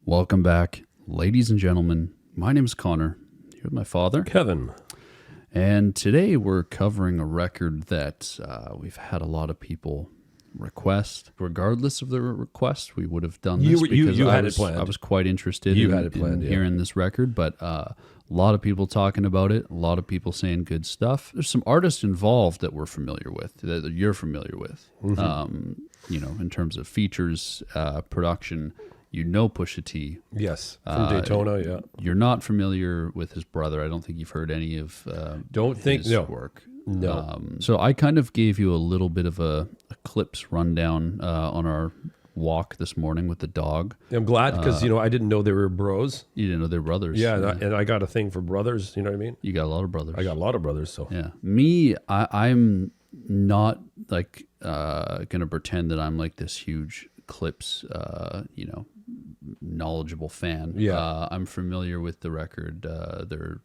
Welcome back, ladies and gentlemen. My name is Connor. Here with my father, Kevin. And today we're covering a record that we've had a lot of people request. Regardless of the request, we would have done this because you had it planned. I was quite interested in hearing this record, but a lot of people talking about it, a lot of people saying good stuff. There's some artists involved that we're familiar with, that you're familiar with, in terms of features, production. You know Pusha T. Yes, from Daytona, yeah. You're not familiar with his brother. I don't think you've heard any of his work. No. So I kind of gave you a little bit of a Clipse rundown on our walk this morning with the dog. I'm glad because, I didn't know they were bros. You didn't know they're brothers. Yeah, and I got a thing for brothers, you know what I mean? You got a lot of brothers. I got a lot of brothers, so. Yeah. Me, I'm not like going to pretend that I'm like this huge Clipse, knowledgeable fan. Yeah. I'm familiar with the record, their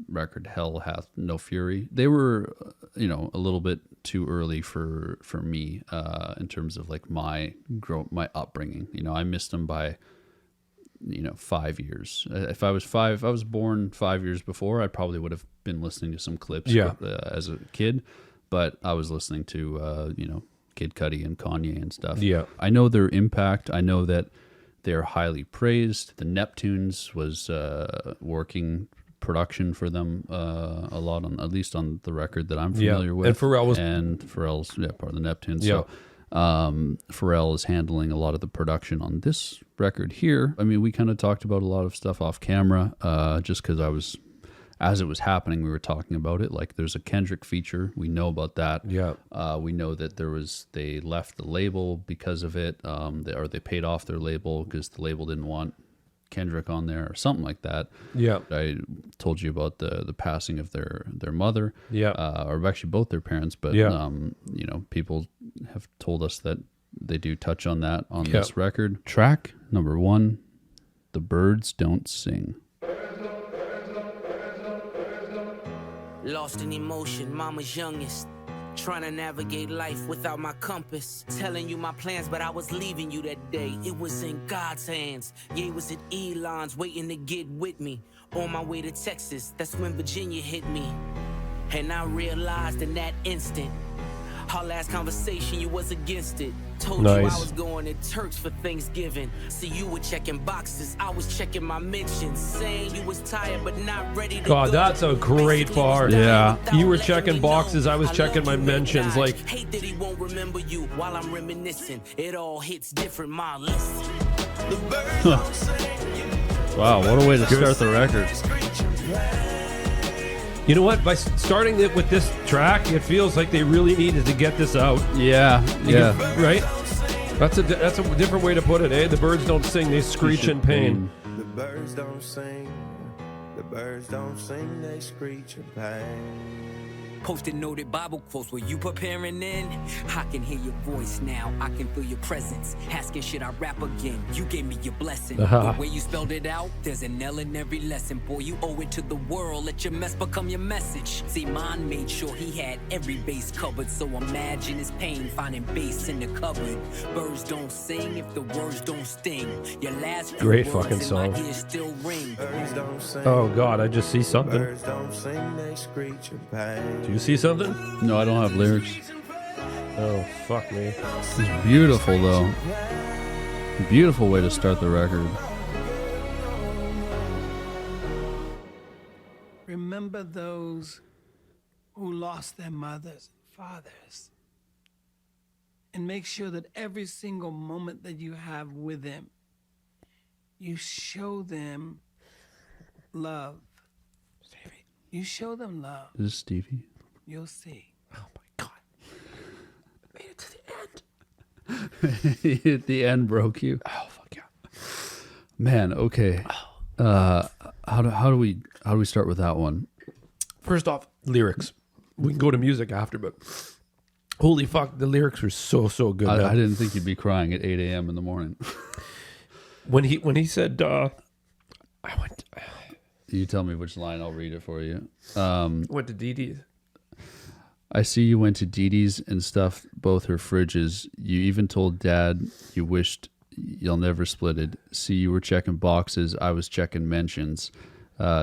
record Hell Hath No Fury. They were, a little bit too early for me in terms of like my upbringing. I missed them by 5 years. If I was born 5 years before, I probably would have been listening to some Clipse as a kid, but I was listening to Kid Cudi and Kanye and stuff. Yeah. I know their impact. I know that they're highly praised. The Neptunes was working production for them a lot, at least on the record that I'm familiar with. And Pharrell's part of the Neptunes. Yeah. So Pharrell is handling a lot of the production on this record here. I mean, we kind of talked about a lot of stuff off camera, just because as it was happening, we were talking about it. Like, there's a Kendrick feature. We know about that. Yeah. We know that they left the label because of it, they paid off their label because the label didn't want Kendrick on there or something like that. Yeah. I told you about the passing of their mother. Yeah. Or actually both their parents, but people have told us that they do touch on that on this record. Track number 1, The Birds Don't Sing. Lost in emotion, mama's youngest. Trying to navigate life without my compass. Telling you my plans, but I was leaving you that day. It was in God's hands. Yeah, it was at Elon's waiting to get with me. On my way to Texas, that's when Virginia hit me. And I realized in that instant, our last conversation, you was against it. Told you I was going to Turks for Thanksgiving. See, you were checking boxes, I was checking my mentions. Saying you was tired but not ready to God, go. that's a great part. Yeah. You were checking boxes, I was checking my mentions. Like, hate that he won't remember you while I'm reminiscing. It all hits different, my listen. Wow, what a way to start the record. you know what? By starting it with this track, it feels like they really needed to get this out. Yeah. Right? That's a different way to put it, eh? The birds don't sing, they screech in pain. The birds don't sing. The birds don't sing, they screech in pain. Posted noted Bible quotes, were you preparing in? I can hear your voice now, I can feel your presence. Asking should I rap again? You gave me your blessing. The way you spelled it out, there's an L in every lesson. Boy, you owe it to the world, let your mess become your message. See, mine made sure he had every base covered. So imagine his pain finding bass in the cupboard. Birds don't sing if the words don't sting. Your last great words fucking in song. my ears still ring. Birds don't sing. Oh God, I just see something. Birds don't sing, they screech in pain. Do you see something? No, I don't have lyrics. Oh, fuck me. This is beautiful, though. Beautiful way to start the record. Remember those who lost their mothers and fathers. And make sure that every single moment that you have with them, you show them love. Stevie. You show them love. Is this Stevie? You'll see. Oh my God. I made it to the end. The end broke you. Oh, fuck yeah. Man, okay. How do we start with that one? First off, lyrics. We can go to music after, but holy fuck, the lyrics were so good. I didn't think you'd be crying at 8 a.m. in the morning. When he said, I went. You tell me which line, I'll read it for you. Went to DD's. I see you went to Dee Dee's and stuffed both her fridges. You even told Dad you wished you'll never split it. See, you were checking boxes, I was checking mentions.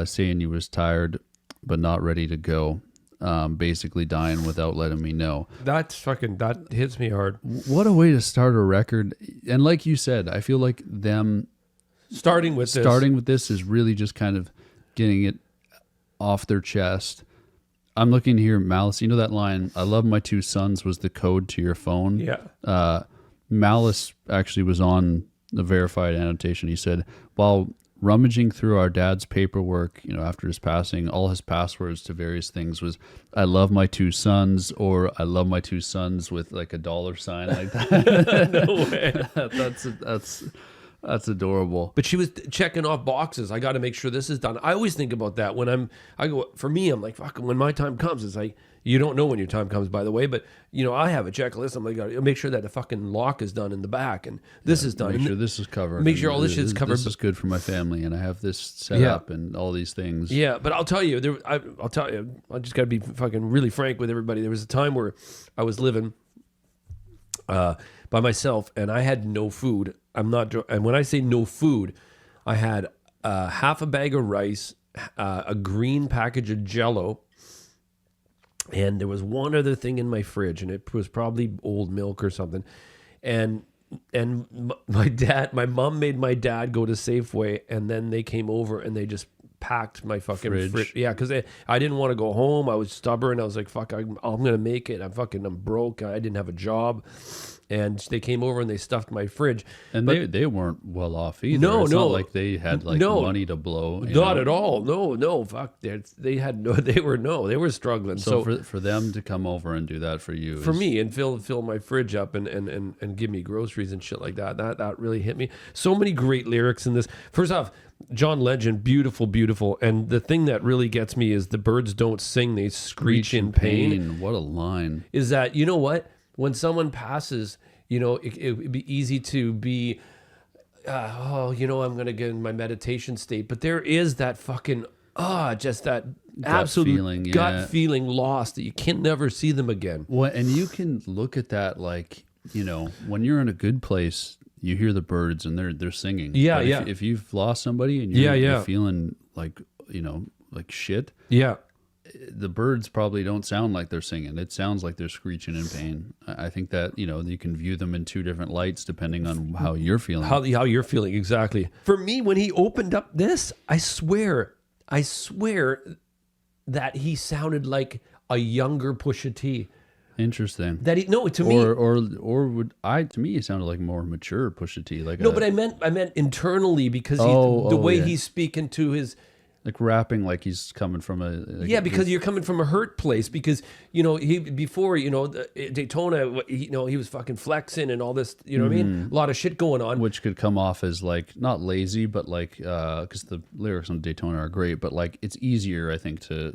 Saying you was tired, but not ready to go. Basically dying without letting me know. That hits me hard. What a way to start a record. And like you said, I feel like them starting with this is really just kind of getting it off their chest. I'm looking here, Malice, you know that line, I love my two sons was the code to your phone. Yeah. Malice actually was on the verified annotation. He said, while rummaging through our dad's paperwork, after his passing, all his passwords to various things was, I love my two sons, or I love my two sons with like a $, like that. No way. That's adorable. But she was checking off boxes. I got to make sure this is done. I always think about that when I'm like, fuck, when my time comes, it's like, you don't know when your time comes, by the way, but I have a checklist. I'm like, I'll make sure that the fucking lock is done in the back and this is done. Make sure this is covered. Make sure all this shit's covered. This is good for my family and I have this set up and all these things. Yeah, but I'll tell you, I just got to be fucking really frank with everybody. There was a time where I was living by myself and I had no food. And when I say no food, I had half a bag of rice, a green package of Jell-O, and there was one other thing in my fridge, and it was probably old milk or something. And my mom made my dad go to Safeway, and then they came over and they just packed my fucking fridge. Yeah, because I didn't want to go home. I was stubborn. I was like, fuck, I'm gonna make it. I'm broke. I didn't have a job. And they came over and they stuffed my fridge. And they weren't well off either. It's not like they had money to blow. Not at all. No, fuck. They were struggling. So for them to come over and do that for you, for me, and fill my fridge up and give me groceries and shit like that really hit me. So many great lyrics in this. First off, John Legend, beautiful, beautiful. And the thing that really gets me is the birds don't sing, they screech in pain. What a line. Is that, you know what? When someone passes, it would be easy to be, I'm going to get in my meditation state. But there is that fucking, just that absolute gut feeling lost that you can never see them again. Well, and you can look at that like, when you're in a good place, you hear the birds and they're singing. Yeah, but yeah. If you've lost somebody and you're feeling like, like shit. Yeah. The birds probably don't sound like they're singing. It sounds like they're screeching in pain. I think that, you can view them in two different lights depending on how you're feeling. How you're feeling, exactly. For me, when he opened up this, I swear that he sounded like a younger Pusha T. Interesting. To me, to me, it sounded like more mature Pusha T. But I meant internally because the way he's speaking to his. Like rapping like he's coming from a... because you're coming from a hurt place because, he before, Daytona, he was fucking flexing and all this, what I mean? A lot of shit going on. Which could come off as like, not lazy, but like, because the lyrics on Daytona are great, but like it's easier, I think, to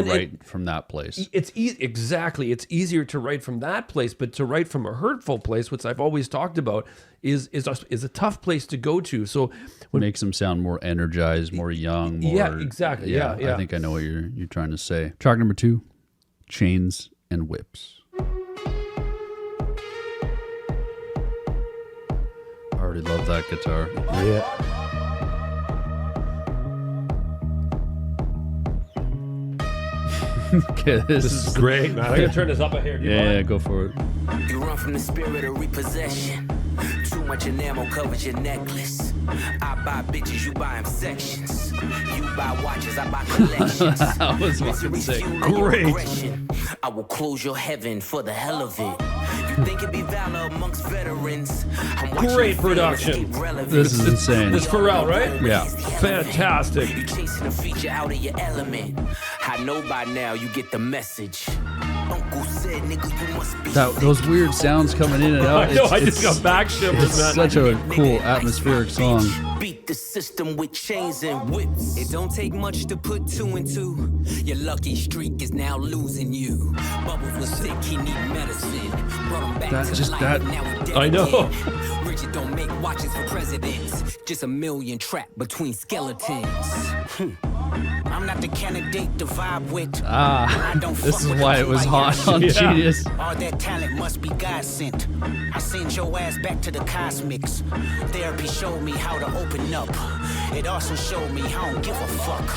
write from that place. Exactly. It's easier to write from that place, but to write from a hurtful place, which I've always talked about, is a tough place to go to. So makes them sound more energized, more young. More, exactly. Yeah. I think I know what you're trying to say. Track number 2, Chains and Whips. I already love that guitar. Yeah. Okay, this is great, man. I gotta turn this up a hair. Yeah, go for it. You run from the spirit of repossession. Too much enamel covers your necklace. I buy bitches, you buy them sections. You buy watches, I buy collections. I was fucking sick. Great. I will close your heaven for the hell of it. You think it be valor amongst veterans? Great production. This is insane. This is Pharrell, right? Yeah. Fantastic. You chasing a feature out of your element. I know by now you get the message. Uncle said, nigga, you must be those weird sounds coming in and out. I know, I just got back shivers, It's man. such a cool atmospheric song. Beat the system with chains and whips. It don't take much to put 2 and 2. Your lucky streak is now losing you. Bubbles was sick, he need medicine. Brought him back to life, now he dead I know. again. Richard don't make watches for presidents. Just a million trapped between skeletons. I'm not the candidate to vibe with. Ah, I don't this fuck is with why the it was people I hot on Yeah. Genius. All that talent must be God sent. I send your ass back to the cosmics. Therapy showed me how to open up. It also showed me I don't give a fuck.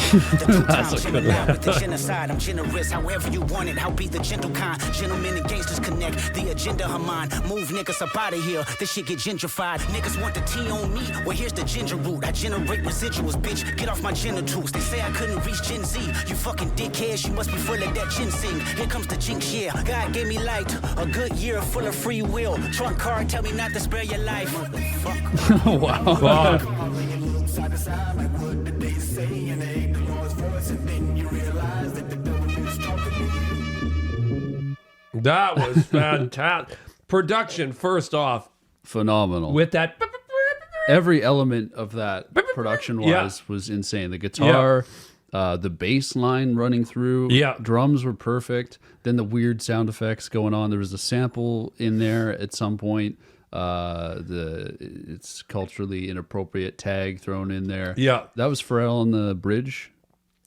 The two-time Gemini with the genocide. I'm generous, however you want it. I'll be the gentle kind. Gentlemen and gangsters connect. The agenda of mine. Move niggas up out of here. This shit get gentrified. Niggas want the tea on me. Well, here's the ginger root. I generate residuals, bitch. Get off my genitals. They say I couldn't reach Gen Z. You fucking dickheads. You must be full of that ginseng. Here comes the jinx, yeah. God gave me light. A good year full of free will. Trump card, tell me not to spare your life. Motherfucker. Wow. Fuck. That was fantastic. Production, first off, Phenomenal. with that. Every element of that production-wise was insane. The guitar, the bass line running through, Yeah. drums were perfect. Then the weird sound effects going on. There was a sample in there at some point. It's culturally inappropriate tag thrown in there. Yeah. That was Pharrell on the bridge.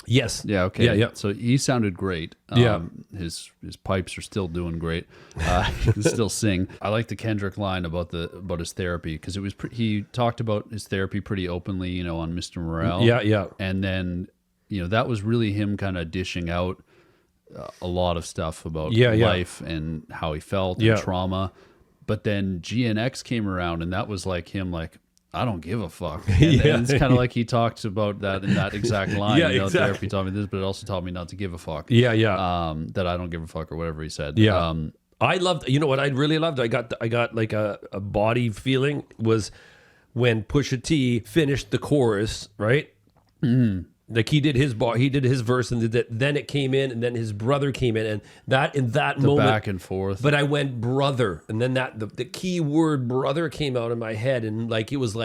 Yes. Yeah, okay. Yeah, yeah. So he sounded great. Yeah. His pipes are still doing great. He can still sing. I like the Kendrick line about his therapy because it was he talked about his therapy pretty openly, you know, on Mr. Morale. Yeah, yeah. And then, you know, that was really him kind of dishing out a lot of stuff about life and how he felt and trauma. But then GNX came around and that was like him like, I don't give a fuck. And it's kind of like he talks about that in that exact line. Yeah, you know, exactly. therapy taught me this, but it also taught me not to give a fuck. Yeah, yeah. That I don't give a fuck or whatever he said. Yeah. I loved, you know what I really loved? I got like a body feeling was when Pusha T finished the chorus, right? Like he did his verse and then it came in and then his brother came in and that The moment back and forth. But I went brother, and then the key word brother came out in my head, and like it was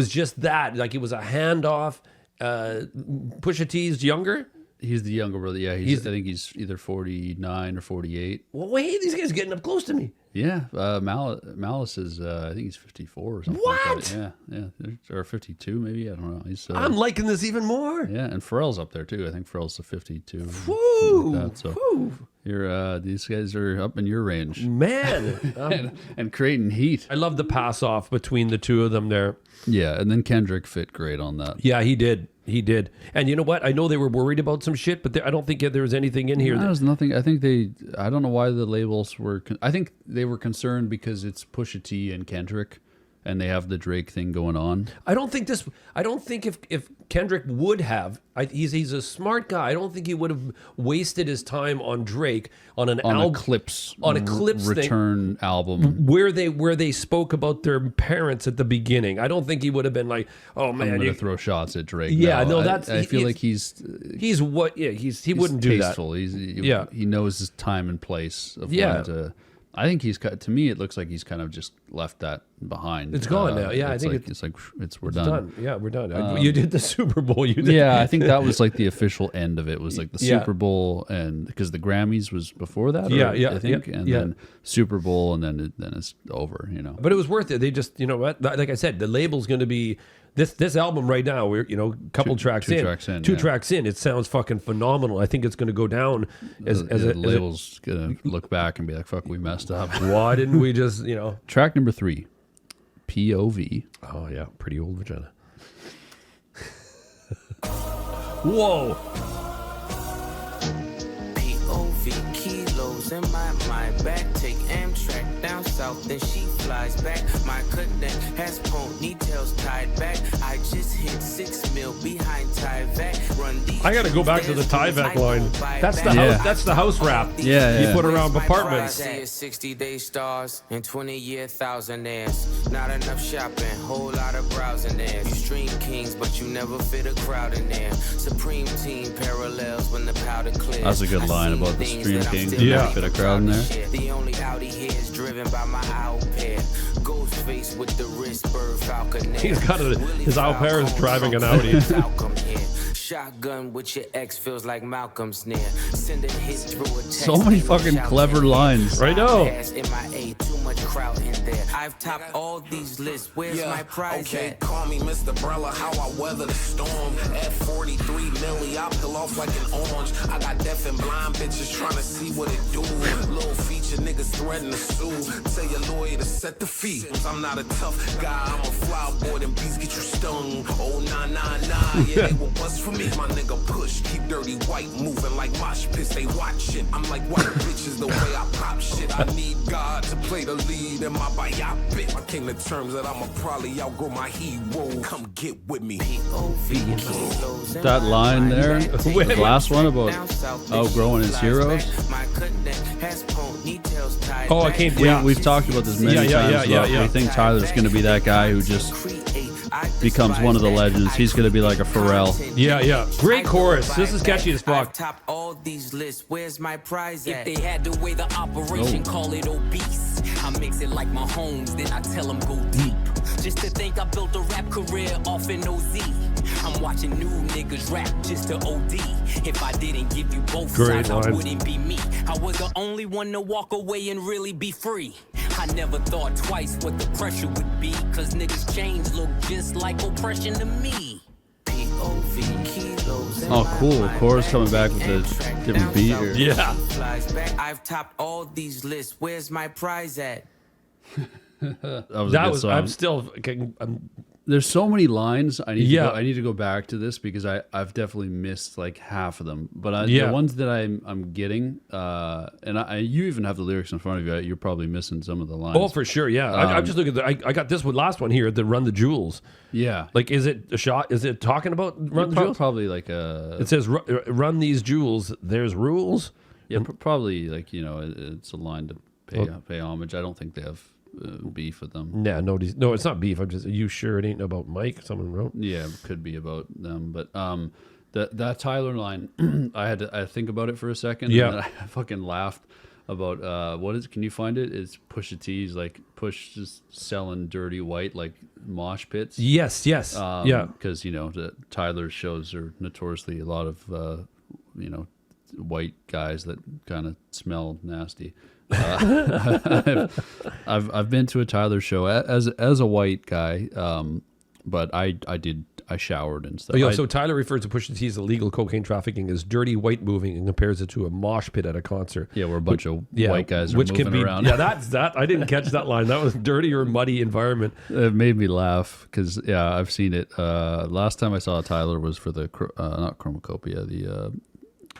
just that, like it was a handoff. Pusha T's younger. He's the younger brother. Yeah, I think he's either 49 or 48. Well, wait, these guys getting up close to me. Yeah, Malice is I think he's 54 or something. What? Like that. Yeah, or 52 maybe. I don't know. He's I'm liking this even more. yeah, and Pharrell's up there too. I think Pharrell's a 52. Woo! Like that. So you're these guys are up in your range Man, and creating heat. I love the pass off between the two of them there. Yeah, and then Kendrick fit great on that. Yeah, he did. He did. And you know what? I know they were worried about some shit, but I don't think there was anything in here. There's nothing. I think I don't know why the labels were. I think they were concerned because it's Pusha T and Kendrick, and they have the Drake thing going on. I don't think if Kendrick would have, he's a smart guy. I don't think he would have wasted his time on Drake on an album, A Clipse thing, return album where they spoke about their parents at the beginning. I don't think he would have been like, oh man, I'm gonna throw shots at Drake. Yeah, no, that's I feel like he wouldn't do that. tasteful. He knows his time and place of Yeah. when to. I think to me it looks like he's kind of just left that behind. It's gone now. Yeah, I think we're done. Yeah, we're done. You did the Super Bowl. You did. Yeah, I think that was like the official end of it. Was like the Yeah. Super Bowl, and because the Grammys was before that. Yeah, I think, and then Super Bowl, and then it's over. You know, But it was worth it. They just, you know what? Like I said, the label's going to be this album right now. We're couple tracks in, two tracks in. It sounds fucking phenomenal. I think it's going to go down as the label's gonna look back and be like, "Fuck, we messed up." Why didn't we just Track number 3, P.O.V. Oh yeah, pretty old vagina. Whoa. P.O.V. kilos in my mind. Back take Amtrak down south, then she flies back. My connect has ponytails tied back. I just hit 6 mil behind Tyvek. Run these. I got to go back to the Tyvek line. That's the Yeah. house. That's the house rap. Yeah, You yeah. put around apartments. 60-day stars and 20-year thousandaires. Not enough shopping, whole lot of browsing there. You stream kings, but you never fit a crowd in there. Supreme team parallels when the powder clears. That's a good line about the stream kings. Yeah, fit a crowd in there. The only Audi here is driven by my owl pair. Ghost face with the wrist, bird falcon. He's got his owl pair is driving an Audi. Shotgun with your ex feels like Malcolm's near. Send a hit through a text. So many fucking clever lines. I know. MIA, too much crowd in there. I've topped all these lists. Where's my prize okay, at? call me Mr. Brella, how I weather the storm. At 43 milli, I peel off like an orange. I got deaf and blind bitches trying to see what it do. Little feature niggas threatening to sue. Tell your lawyer to set the fee. I'm not a tough guy, I'm a fly boy, them beats get you stung. Oh, nah, yeah, they will bust for me. My nigga push, keep dirty white moving like mosh pits, they watch it. I'm like white bitches the way I pop shit. I need God to play the lead in my biopic. I came to terms that I'ma probably outgrow my hero. Come get with me. P.O.V. That line there, the last one about outgrowing his heroes. Oh, I can't. We've talked about this many times. We think Tyler's going to be that guy who just becomes one of the legends. He's going to be like a Pharrell. Yeah. Great chorus. This is catchy as fuck. Top all these lists. Where's my prize If at? they had the way the operation, call it obese. I mix it like my homes, then I tell them go deep. Just to think I built a rap career off an OZ. I'm watching new niggas rap just to OD. If I didn't give you both Great sides, line. I wouldn't be me. I was the only one to walk away and really be free. I never thought twice what the pressure would be, cause niggas change look just like oppression to me. P.O.V. kilos in Oh, my cool. mind. Chorus coming back with a different beat here. Yeah. Flies back. I've topped all these lists. Where's my prize at? That was a good song. I'm still. There's so many lines. I need Yeah. I need to go back to this because I've definitely missed like half of them. But Yeah. the ones that I'm getting, and you even have the lyrics in front of you. You're probably missing some of the lines. Oh, for sure. Yeah. I'm just looking at I got this one last one here. The Run the Jewels. Yeah. Like, is it a shot? Is it talking about Run the Jewels? Probably like a. It says, "Run these jewels. There's rules." Yeah, probably like it's a line to pay homage. I don't think they have beef with them. Nah, no, it's not beef. I'm just. Are you sure it ain't about Mike? Someone wrote. Yeah, it could be about them, but that Tyler line, I had to think about it for a second. Yeah. And I fucking laughed about what is? Can you find it? It's Pusha T's like Push just selling dirty white like mosh pits. Yes. Yeah. Because the Tyler shows are notoriously a lot of white guys that kind of smell nasty. I've been to a Tyler show as a white guy, but I showered and stuff. Oh, so Tyler refers to Pusha T's illegal cocaine trafficking as dirty white moving and compares it to a mosh pit at a concert. Yeah, where a bunch of white guys are moving around. Yeah, that's that. I didn't catch that line. That was dirty or muddy environment. It made me laugh because I've seen it. Last time I saw Tyler was for the not Chromacopia, the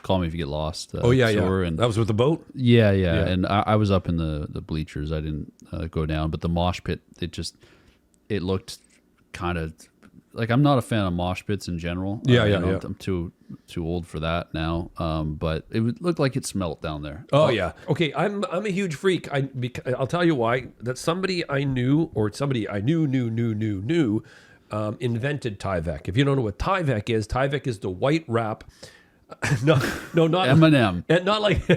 Call Me If You Get Lost. Tour, and that was with the boat. Yeah. And I was up in the bleachers. I didn't go down, but the mosh pit, it looked kind of like, I'm not a fan of mosh pits in general. I'm too old for that now. But it would look like it smelt down there. Oh yeah. Okay, I'm a huge freak. I'll tell you why. That somebody I knew or somebody I knew invented Tyvek. If you don't know what Tyvek is the white wrap. No, not Eminem. And not like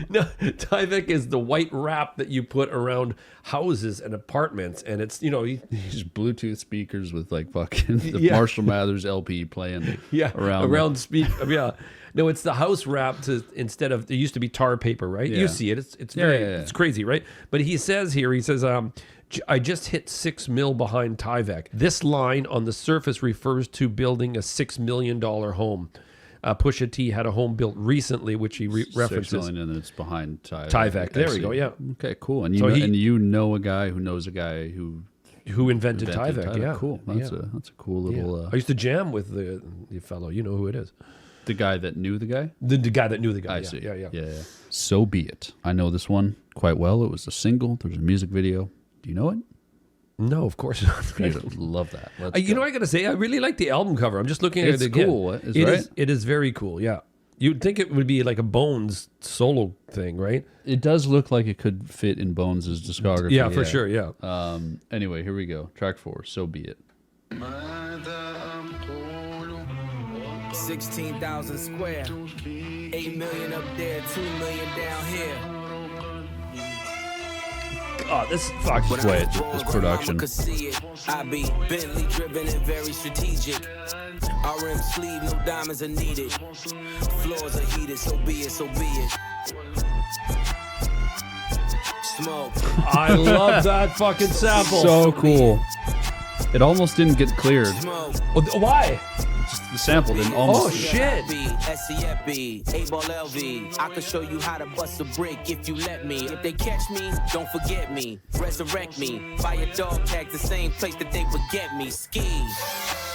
no. Tyvek is the white wrap that you put around houses and apartments, and it's these Bluetooth speakers with like fucking the Marshall Mathers LP playing. around speak. Yeah, no, it's the house wrap instead of there used to be tar paper, right? Yeah. You see it. It's very it's crazy, right? But he says I just hit $6 million behind Tyvek. This line on the surface refers to building a $6 million home. Pusha T had a home built recently, which he references. $6 million, and it's behind Tyvek. Tyvek. There we go. Yeah. Okay, cool. And you know a guy who knows a guy who invented Tyvek. Yeah. Cool. That's a cool little. I used to jam with the fellow. You know who it is. The guy that knew the guy? The guy that knew the guy. I see. Yeah. So Be It. I know this one quite well. It was a single. There's a music video. Do you know it? No, of course not. I love that. I got to say, I really like the album cover. I'm just looking at it again. It's cool. It is very cool, yeah. You'd think it would be like a Bones solo thing, right? It does look like it could fit in Bones' discography. Yeah, for sure, yeah. Anyway, here we go. Track 4, So Be It. 16,000 square, 8 million up there, 2 million down here. Oh, this fuck. Wait, this production. I be Bentley driven and very strategic. RM sleeve, no diamonds are needed. Floors are heated, so be it, so be it. Smoke. I love that fucking sample. So cool. It almost didn't get cleared. Smoke. Why? The sample didn't almost. Oh shit! S.E.F.B. A-Ball LV. I can show you how to bust a brick if you let me. If they catch me, don't forget me. Resurrect me. Fire dog tag the same place that they would get me. Ski.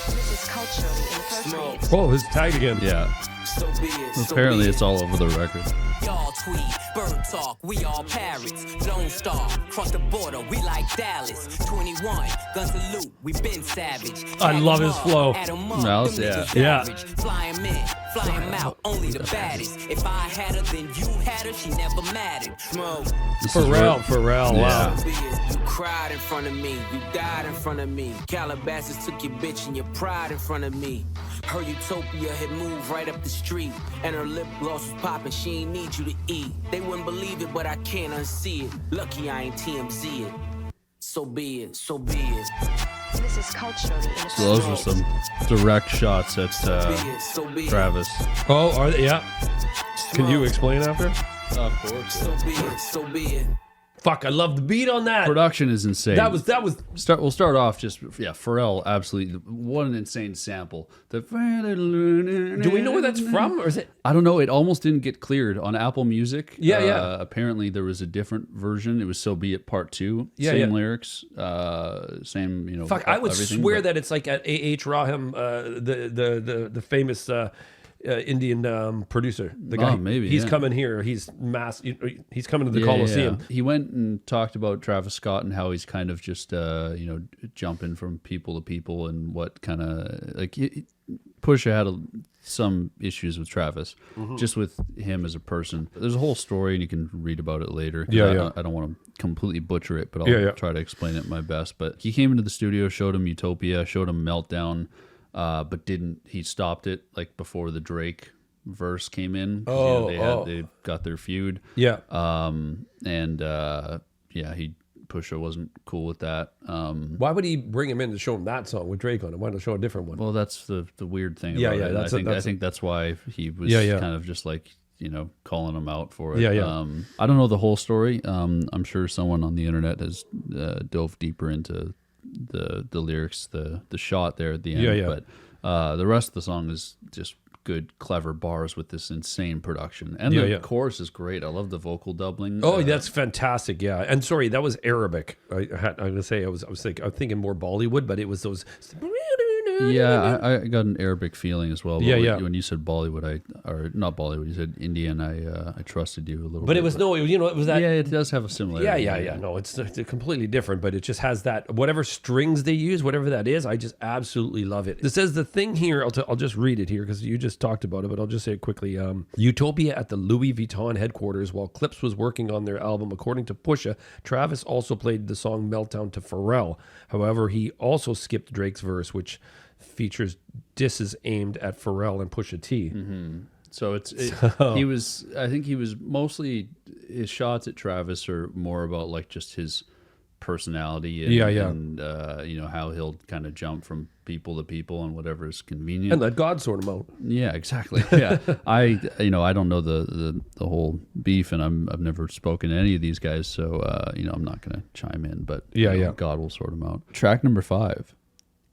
This is culturally inappropriate. Smoke. Oh, his tag again. Yeah. So be it. So Apparently, be it's all over the record. Y'all tweet, bird talk, we all parrots. Lone Star, cross the border, we like Dallas. 21, gun salute, we been savage. I love his flow. Malice, yeah. Yeah. Fly him in, fly him out, only the baddest. If I had her, then you had her, she never mattered. Smoke. This is Pharrell, wow. So be it. You cried in front of me, you died in front of me. Calabasas took your bitch and your pride in front of me. Her utopia had moved right up the street, and her lip gloss was popping. She ain't need you to eat. They wouldn't believe it, but I can't unsee it. Lucky I ain't TMZ it. So be it, so be it. This is culturally So those are some direct shots at So be it, so be it. Travis. Oh, are they? Yeah. Can you explain after? Of course. So be it, so be it. Fuck, I love the beat on that. Production is insane. That was. We'll start off just Pharrell, absolutely. What an insane sample. Do we know where that's from, or is it? I don't know. It almost didn't get cleared on Apple Music. Yeah. Apparently there was a different version. It was So Be It Part 2. Yeah, same yeah. lyrics. Same. Fuck, I would everything, swear but- that it's like at A.H. Rahim, the famous Indian producer. The guy. Maybe, he's yeah. coming here. He's He's coming to the Coliseum. He went and talked about Travis Scott and how he's kind of just jumping from people to people and what kind of like Pusha had some issues with Travis, just with him as a person. There's a whole story and you can read about it later. 'Cause I don't want to completely butcher it, but I'll try to explain it my best. But he came into the studio, showed him Utopia, showed him Meltdown. But he stopped it like before the Drake verse came in. They got their feud. Yeah. Pusha wasn't cool with that. Why would he bring him in to show him that song with Drake on it? Why not show a different one? Well, that's the weird thing. Yeah, about yeah, it. I think that's why he was kind of just like calling him out for it. Yeah, yeah. I don't know the whole story. I'm sure someone on the internet has dove deeper into the lyrics, the shot there at the end. Yeah, yeah. But the rest of the song is just good, clever bars with this insane production, and the chorus is great. I love the vocal doubling. Oh, that's fantastic! Yeah, and sorry, that was Arabic. I'm gonna say I was thinking more Bollywood, but it was those. Yeah, I got an Arabic feeling as well. But Yeah. When you said Bollywood, or not Bollywood, you said Indian. I trusted you a little. But bit. it was it was that. Yeah, it does have a similarity. Yeah. No, it's completely different, but it just has that whatever strings they use, whatever that is. I just absolutely love it. It says the thing here. I'll just read it here because you just talked about it, but I'll just say it quickly. Utopia at the Louis Vuitton headquarters while Clipse was working on their album. According to Pusha, Travis also played the song Meltdown to Pharrell. However, he also skipped Drake's verse, which features disses aimed at Pharrell and Pusha T. Mm-hmm. So I think he was mostly, his shots at Travis are more about like just his personality and how he'll kind of jump from people to people and whatever is convenient And let God sort him out. Yeah, exactly. Yeah. I don't know the whole beef, and I've never spoken to any of these guys, so I'm not going to chime in, but God will sort them out. Track number 5,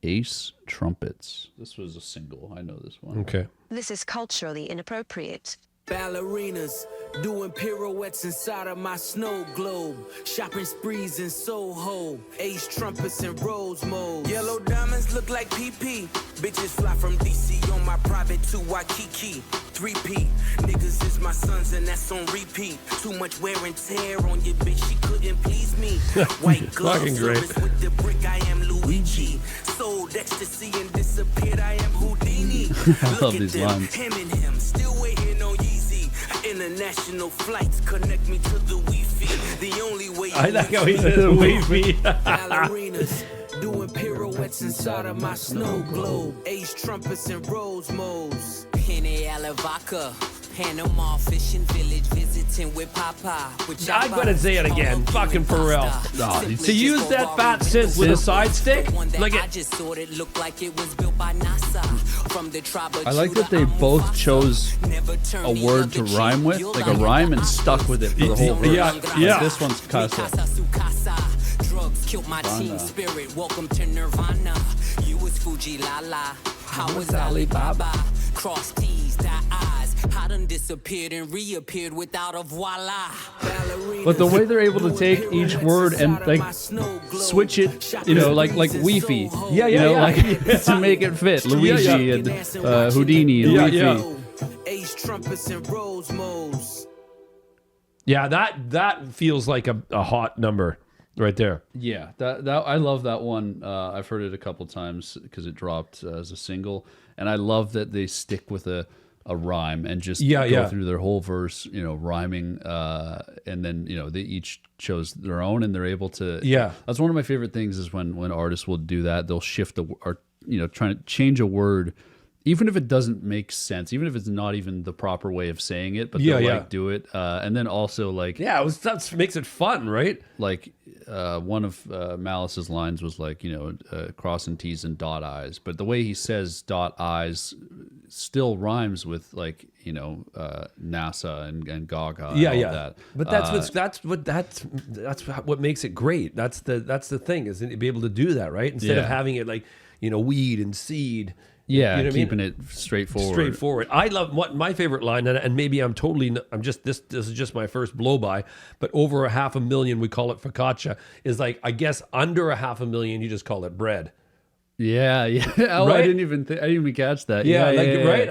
Ace Trumpets. This was a single. I know this one. Okay. This is culturally inappropriate. Ballerinas doing pirouettes inside of my snow globe. Shopping sprees in Soho. Ace trumpets and rose mode. Yellow diamonds look like PP. Bitches fly from DC on my private to Waikiki. 3P. Niggas is my sons and that's on repeat. Too much wear and tear on your bitch. She couldn't please me. White gloves service with the brick. I am Luigi. Sold ecstasy and disappeared. I am Houdini. I love these lines. Him and him still waiting on Yeezy. International flights connect me to the Wi-Fi. The only way I like how he says Wi-Fi. Ballerinas doing pirouettes inside of my snow globe. Ace trumpets and rose modes. Henny Vodka. Panama fishing village visiting with Papa. I gotta say it again. Fucking Pharrell. To use that fat synth with a side stick, like I it. just thought it looked like it was built by NASA. From the tribe of I like that they both chose a word to rhyme with, like a rhyme, and stuck with it for the whole verse. Yeah, yeah. Like this one's Casa. Drugs killed my team spirit. Welcome to Nirvana. You was Fuji Lala. I was Alibaba. Cross T's, dot eyes. I done disappeared and reappeared without a voila. But the way they're able to take each word and like switch it, you know, like Wi-Fi. Yeah, you know, yeah. like to make it fit. Luigi and Houdini and Wi-Fi. Ace trumpets and rose modes. Yeah, that feels like a hot number right there. Yeah, that I love that one. I've heard it a couple times because it dropped as a single, and I love that they stick with a rhyme and just go through their whole verse, you know, rhyming, and then you know they each chose their own, and they're able to. Yeah, that's one of my favorite things is when artists will do that. They'll shift or you know trying to change a word. Even if it doesn't make sense, even if it's not even the proper way of saying it, but they'll like do it, and then also like that makes it fun, right? Like one of Malice's lines was like, you know, crossing T's and dot I's, but the way he says dot I's still rhymes with like, you know, NASA and Gaga. And all that. But that's what makes it great. That's the thing is to be able to do that, right? Instead of having it like, you know, weed and seed. Yeah, you know keeping it straightforward. Straightforward. I love what my favorite line, and maybe I'm just this is just my first blow by, but over 500,000 we call it focaccia is like I guess under 500,000 you just call it bread. Yeah. Oh, right? I didn't even catch that. Yeah, right.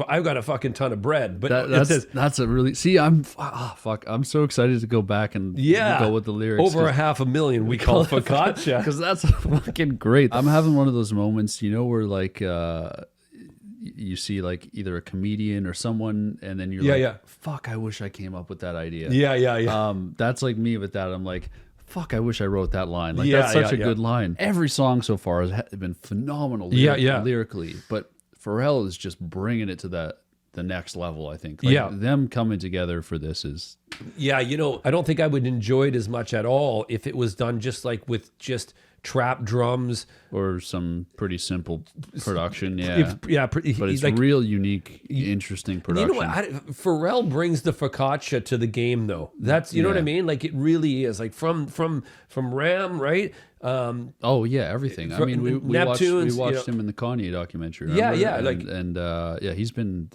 I've got a fucking ton of bread, but that's a really I'm so excited to go back and go with the lyrics. Over 500,000 we call focaccia because that's fucking great. I'm having one of those moments, you know, where like you see like either a comedian or someone, and then you're like, fuck, I wish I came up with that idea. Yeah. That's like me with that. I'm like, fuck, I wish I wrote that line. Like that's such a good line. Every song so far has been phenomenal lyrically, but Pharrell is just bringing it to the next level, I think. Like, them coming together for this is... Yeah, you know, I don't think I would enjoy it as much at all if it was done just like with just trap drums. Or some pretty simple production, but it's like, real unique, interesting production. You know what? Pharrell brings the focaccia to the game, though. That's, you know what I mean? Like, it really is. Like, from Ram, right? Everything. I mean, we Neptunes, watched him in the Kanye documentary. He's been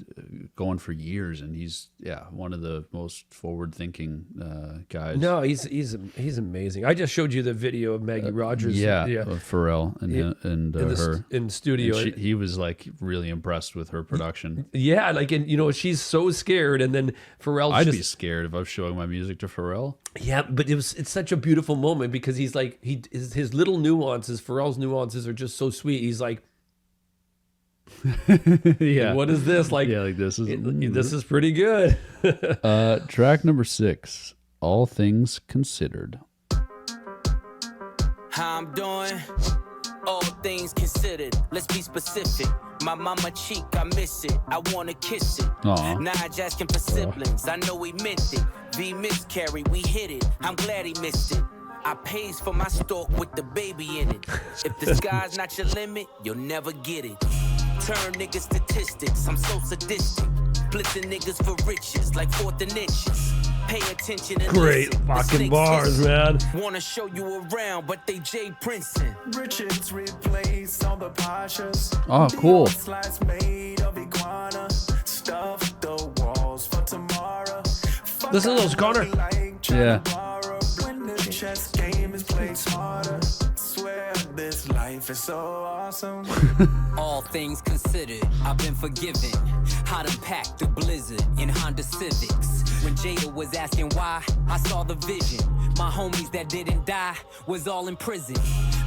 going for years, and he's one of the most forward-thinking guys. No, he's amazing. I just showed you the video of Maggie Rogers. Of Pharrell and her in the studio. And he was like really impressed with her production. Yeah, like, and you know, she's so scared, and then Pharrell. I'd be scared if I was showing my music to Pharrell. Yeah, but it's such a beautiful moment because he's like his little nuances. Pharrell's nuances are just so sweet. He's like, what is this like? Yeah, like this is pretty good. Track number 6, All Things Considered. How I'm doing? All things considered. Let's be specific. My mama cheek, I miss it. I wanna kiss it. Aww. Now I just asking for siblings. I know he meant it. V miscarried, we hit it. I'm glad he missed it. I pays for my stalk with the baby in it. If the sky's not your limit, you'll never get it. Turn niggas statistics. I'm so sadistic. Blitzing niggas for riches like 4th and inches. Pay attention and great listen. fucking bars, man. Wanna show you around, but they Jay Princeton. Richards replace all the Pashas. Oh, cool. Slice made of iguana. Stuff the walls for tomorrow. Listen to those, Connor. Yeah. When the chess game is played smarter. Swear this life is so awesome. All things considered, I've been forgiven. I done packed the blizzard in Honda Civics. When Jada was asking why, I saw the vision. My homies that didn't die was all in prison.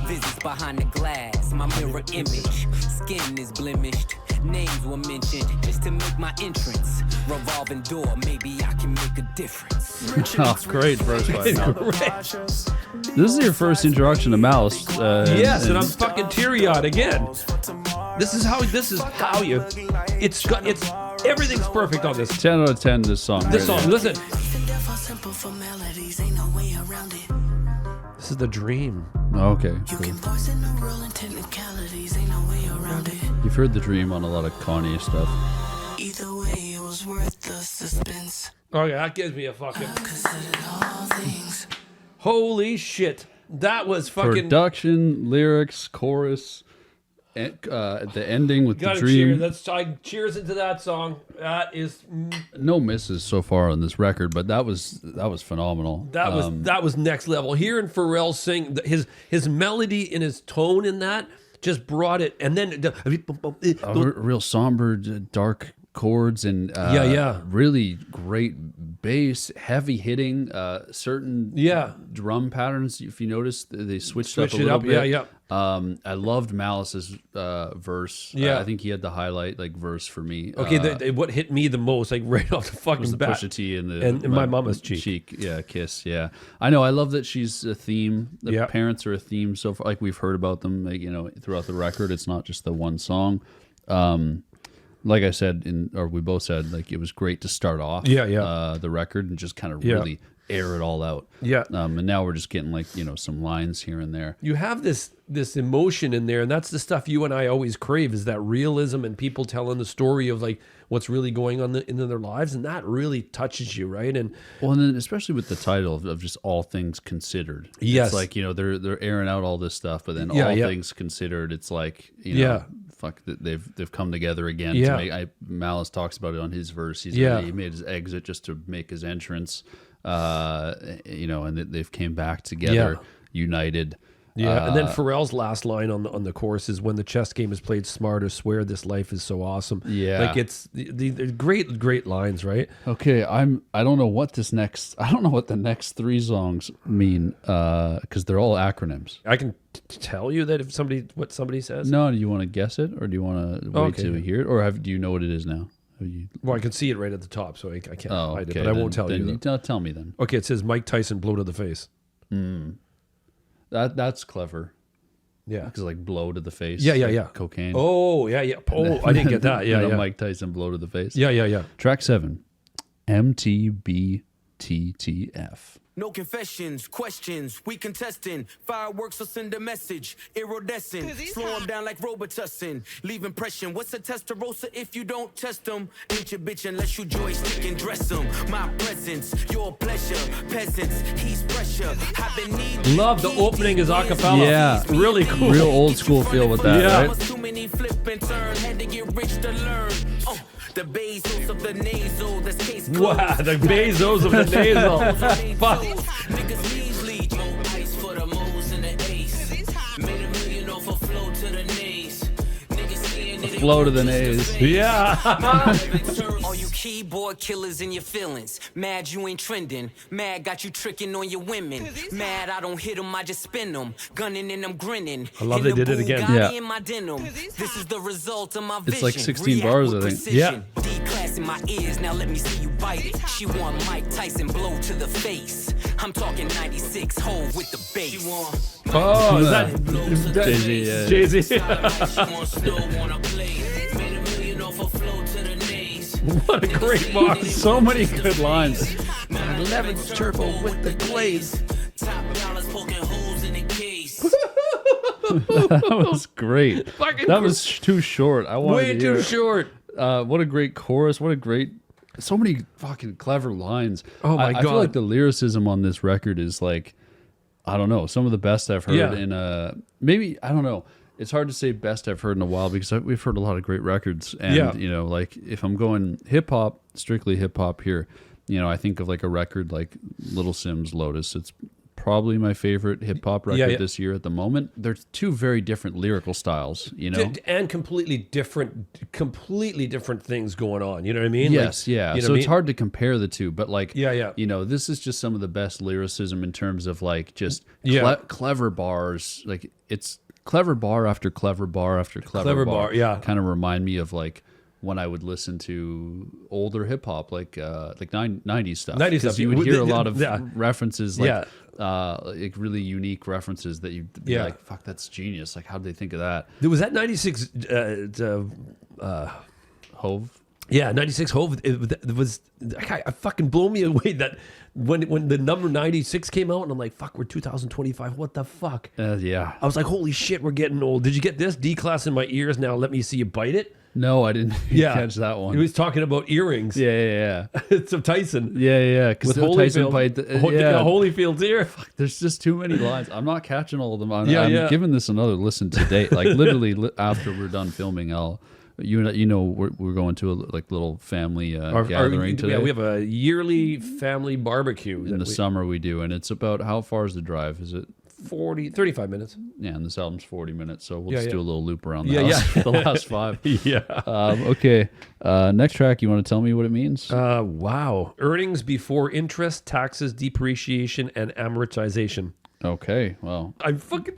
Visits behind the glass, my mirror image. Skin is blemished, names were mentioned just to make my entrance. Revolving door, maybe I can make a difference. Oh, great verse by Malice. This is your first introduction to Malice. Yes, and I'm fucking teary-eyed again. This is how you. It's Everything's perfect on this. 10 out of 10. This song. This right song, here. listen. This is the dream. Okay. Cool. You've heard the dream on a lot of Kanye stuff. Either way, it was worth the suspense. Oh yeah, that gives me a fucking. Considered all things. Holy shit. That was fucking. Production, lyrics, chorus, the ending with the Gotta dream. cheer. Cheers into that song. That is. No misses so far on this record, but that was phenomenal. That was next level. Hearing Pharrell sing his melody and his tone in that just brought it. And then Real somber, dark chords and really great bass, heavy hitting. Certain drum patterns. If you notice, they switched up a little bit. I loved Malice's verse. I think he had the highlight verse for me. Okay, what hit me the most, right off the fucking was the bat, Pusha T and and my mama's cheek. Yeah, kiss. Yeah, I know. I love that she's a theme. The parents are a theme so far. We've heard about them. Throughout the record, it's not just the one song. Like I said, we both said, it was great to start off. The record and just kind of really air it all out. And now we're just getting some lines here and there. You have this emotion in there, and that's the stuff you and I always crave, is that realism and people telling the story of what's really going on in their lives, and that really touches you, right? And then especially with the title of just All Things Considered. Yes. It's they're airing out all this stuff, but then all things considered, it's fuck, they've come together again. To make, Malice talks about it on his verse. He made his exit just to make his entrance. And they've came back together, united. And then Pharrell's last line on the chorus is, "When the chess game is played smart, I swear this life is so awesome." It's the great lines, right? Okay, I don't know what the next three songs mean, because they're all acronyms. I can tell you that what somebody says. No, do you want to guess it, or do you want to wait to hear it, or do you know what it is now? Well, I can see it right at the top, so I can't hide it, but I won't tell you. Tell me then. Okay, it says Mike Tyson blow to the face. That's clever. Yeah, because blow to the face. Yeah. Cocaine. Oh, yeah. Oh, I didn't get that. Yeah, Mike Tyson blow to the face. Yeah. Track 7, M.T.B.T.T.F. No confessions, questions, we contesting. Fireworks will send a message, iridescent. Slow them down like Robitussin. Leave impression. What's a testarossa if you don't test them? Ain't your bitch unless you joystick and dress them. My presence, your pleasure. Peasants, he's pressure. I've been needing. Love the opening is a cappella. Yeah, really cool. Real old school feel with that, right? Too many flip and turn, had to get rich to learn. The Bezos of the nasal, that's case closed. Wow, the Bezos of the nasal. Fuck. Niggas knees lead. More ice for the moles and the ace. Made $1 million off a flow to the nays. Niggas saying it. Flow to the nays. Yeah. All you keyboard killers in your feelings. Mad you ain't trending. Mad got you tricking on your women. Mad I don't hit them, I just spin them. Gunning and I'm grinning. I love they did it again. Yeah. In my denim. This is the result of my vision. It's 16 bars, I think. Yeah. D-class in my ears, now let me see you bite it. She want Mike Tyson blow to the face. I'm talking 96 hole with the bass. She want Oh, is that Jay-Z? Jay-Z. she want snow on a plate. Made $1 million off a flow to the nays. What a great bar. So many good lines. 11's turbo with the glaze. Top dollars poking holes in the case. That was great. That was too short. I wanted Way to hear too it. short. What a great chorus. So many fucking clever lines. Oh my I feel God. like the lyricism on this record is I don't know, some of the best I've heard in maybe, I don't know. It's hard to say best I've heard in a while because we've heard a lot of great records. And, if I'm going hip hop, strictly hip hop here, I think of a record like Little Simz Lotus. It's probably my favorite hip hop record this year at the moment. They're two very different lyrical styles, and completely different things going on. You know what I mean? Yes, yeah. You know So what I it's mean? hard to compare the two, but Yeah. this is just some of the best lyricism in terms of just clever bars. It's clever bar after clever bar after clever bar. Yeah. Kind of remind me of when I would listen to older hip hop, 90s stuff. 90s stuff. You would hear a lot of Yeah. references, really unique references that you'd be like, fuck, that's genius. How'd they think of that? Was that 96 Hove? Yeah, 96 Hove. It was I fucking blow me away that when the number 96 came out, and I'm like, fuck, we're 2025. What the fuck? Yeah. I was like, holy shit, we're getting old. Did you get this? D-Class in my ears. Now let me see you bite it. No, I didn't catch that one. He was talking about earrings. Yeah. It's of Tyson. Yeah. Because Tyson bite. Holyfield's ear. Fuck, there's just too many lines. I'm not catching all of them. I'm giving this another listen today. Like literally after we're done filming, we're going to a little family gathering today. Yeah, we have a yearly family barbecue in the summer. We do, and it's about how far is the drive? Is it 35 minutes? Yeah, and this album's 40 minutes, so we'll just do a little loop around the house yeah. for the last 5. Yeah. Okay. Next track. You want to tell me what it means? Wow. Earnings before interest, taxes, depreciation, and amortization. Okay. Well, I'm fucking.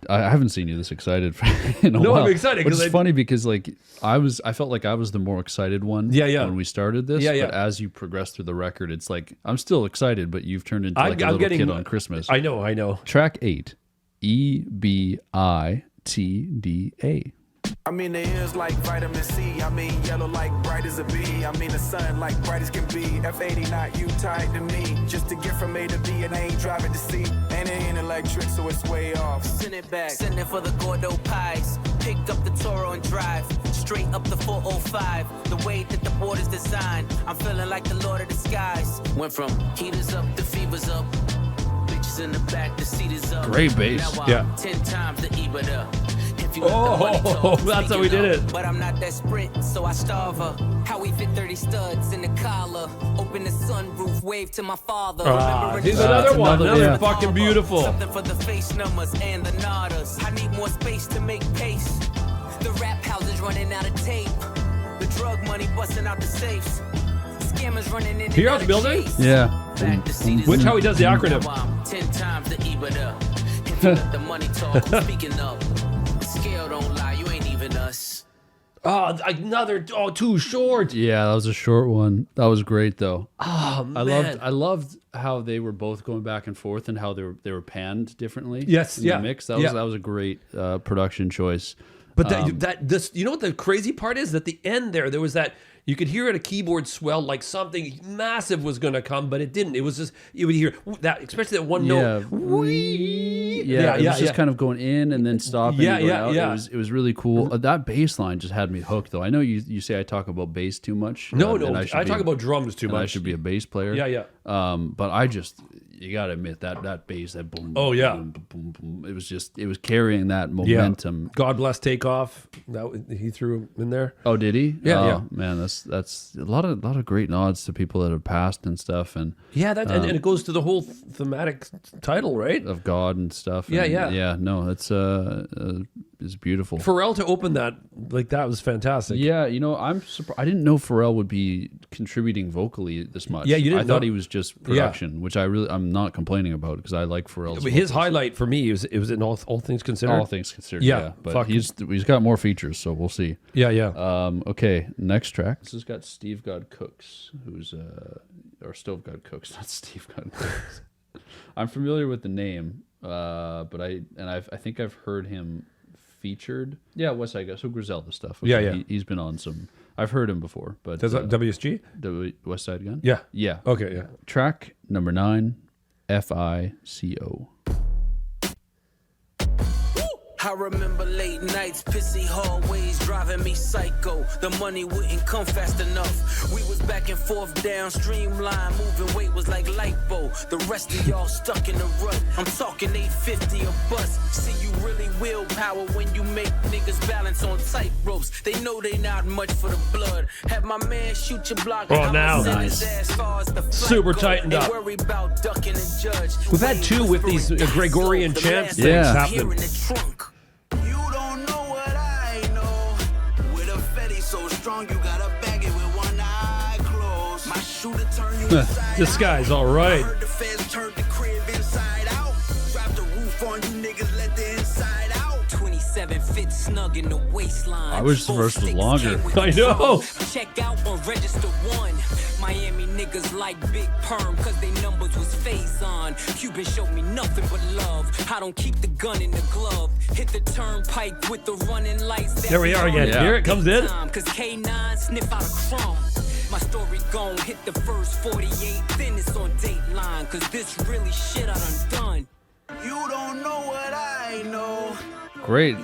I haven't seen you this excited in a while. No, I'm excited. Which is funny because I felt like I was the more excited one when we started this. But as you progress through the record, it's like I'm still excited, but you've turned into a little kid on Christmas. I know. Track 8, E.B.I.T.D.A. I mean, the ears like vitamin C. I mean, yellow like bright as a bee. I mean, the sun like bright as can be. F80 not you tied to me. Just to get from A to B and I ain't driving to C. And it ain't electric, so it's way off. Send it back, send it for the Gordo pies. Pick up the Toro and drive straight up the 405. The way that the board is designed, I'm feeling like the Lord of the Skies. Went from heaters up to fevers up. Bitches in the back, the seat is up. Great bass. Now I'm 10 times the E.B.I.T.D.A. That's how we did it. But I'm not desperate, so I starve her. How we fit 30 studs in the collar. Open the sunroof, wave to my father. Here's another one. Another fucking beautiful. Something for the face numbers and the nodders. I need more space to make pace. The rap house is running out of tape. The drug money busting out the safes. Scammers running in. Hear how it's building? Yeah. Which how he does the acronym. 10 times the E.B.I.T.D.A. If you let the money talk, I'm speaking up. Scale don't lie, you ain't even us. Too short. Yeah, that was a short one. That was great though. Oh man, I loved how they were both going back and forth and how they were panned differently. Yes, in the mix. That was a great production choice. But this, you know what the crazy part is? At the end there was that. You could hear it a keyboard swell like something massive was going to come, but it didn't. It was just, you would hear that, especially that one note. It was just kind of going in and then stopping. Out. It was really cool. That bass line just had me hooked, though. I know you say I talk about bass too much. No, I talk about drums too much. I should be a bass player. Yeah. But you gotta admit that bass, that boom. Oh yeah, boom, boom, boom. It was carrying that momentum. Yeah. God bless Takeoff. That he threw in there. Oh, did he? Yeah. Man, that's a lot of great nods to people that have passed and stuff, and and it goes to the whole thematic title, right? Of God and stuff. Yeah. No, that's it's beautiful. Pharrell to open that like that was fantastic. Yeah, I'm surprised. I didn't know Pharrell would be contributing vocally this much. Yeah, you didn't. I thought he was just production, which I'm not complaining about because I like Pharrell's. His highlight for me it was in all things considered. All things considered. Yeah, but he's got more features, so we'll see. Yeah. Okay, next track. This has got Steve God Cooks, who's or Stove God Cooks, not Steve God Cooks. I'm familiar with the name, but I think I've heard him featured. Yeah, West Side Guy, so Griselda stuff. Okay, yeah. He's been on some. I've heard him before, but does that WSG? West Side Gun? Yeah. Okay, yeah. Track number 9, F.I.C.O. I remember late nights, pissy hallways driving me psycho. The money wouldn't come fast enough. We was back and forth down streamline, moving weight was like lipo. The rest of y'all stuck in the rut. I'm talking 850 a bus. See, you really willpower when you make niggas balance on tight ropes. They know they not much for the blood. Have my man shoot your block. Oh, now nice. Super tightened up. Worry about ducking the judge. We've had two with these Gregorian chants things happen. You don't know what I know. With a fetty so strong, you gotta bag it with one eye closed. My shooter turn you inside. This guy's all right. I heard the feds turned the crib inside out. Drop the roof on you niggas, let the inside out. 27 fits snug in the waistline. I wish the verse was longer. I know. Check out or register one. Miami niggas like big perm cause they numbers was phase on. Cuban showed me nothing but love. I don't keep the gun in the glove. Hit the turnpike with the running lights. There we are again. Yeah. Here it comes in. Cause K9 sniff out a crumb. My story gon' hit the first 48, then it's on Dateline. Cause this really shit I done. You don't know what I know. Great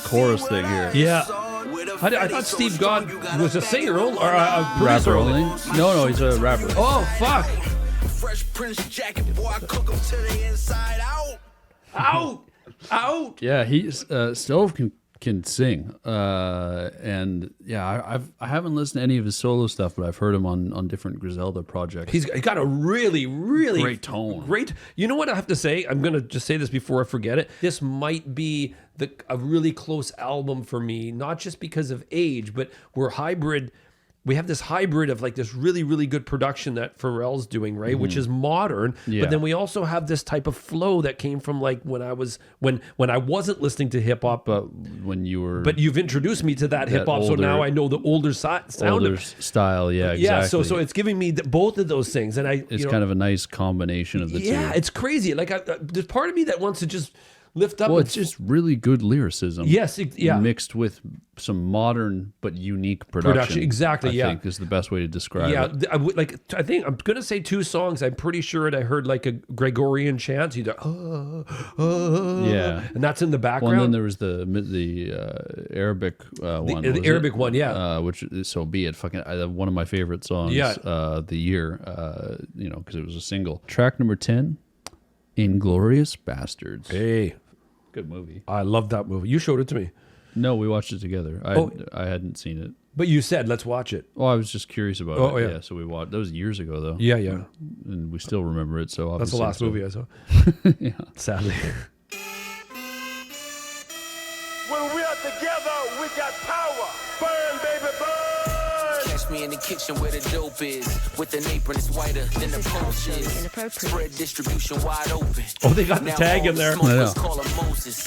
chorus thing here. Yeah. I thought Steve God was a singer or a producer Rapper only? No, he's a rapper. Oh, fuck. Fresh Prince jacket, boy, I cook them to the inside out. Out. Yeah, he's Stove can sing, and yeah, I haven't listened to any of his solo stuff, but I've heard him on different Griselda projects. He's got a really Great tone. Great. You know what I have to say? I'm gonna just say this before I forget it. This might be a really close album for me, not just because of age, but we're hybrid. We have this hybrid of like this really, really good production that Pharrell's doing, right? Which is modern. Yeah. But then we also have this type of flow that came from like when I wasn't listening to hip hop. but when you were, But you've introduced me to that hip hop, so older- now I know the older sound. older style, yeah, exactly. Yeah, so it's giving me both of those things, and it's kind of a nice combination of the two. yeah, it's crazy. Like there's part of me that wants to just lift up. Well, and it's just really good lyricism. Yes, yeah. Mixed with some modern but unique production. exactly, I think is the best way to describe yeah, it. I think I'm gonna say 2 songs. I'm pretty sure that I heard like a Gregorian chant. Either Yeah. and that's in the Well, background. and then there was the Arabic one. the was Arabic it? one, yeah. Which is So Be It. Fucking one of my favorite songs. Yeah. The year. Because it was a single. Track number 10, Inglorious Bastards. Hey, Good movie. I love that movie. You showed it to me, No, we watched it together. I hadn't seen it. but you said let's watch it. Oh, I was just curious about Oh, it. yeah. So we watched. That was years ago, though. Yeah. And we still remember it. So That's the obviously last so- movie I saw. Sadly. When we are together, we got power. Burn, baby, burn. Catch me in the kitchen where the dope is. With an apron, it's whiter than the This is post culturally is. inappropriate. Spread distribution wide open. Oh, they got the Now tag all in there. the smokers I know. call him Moses.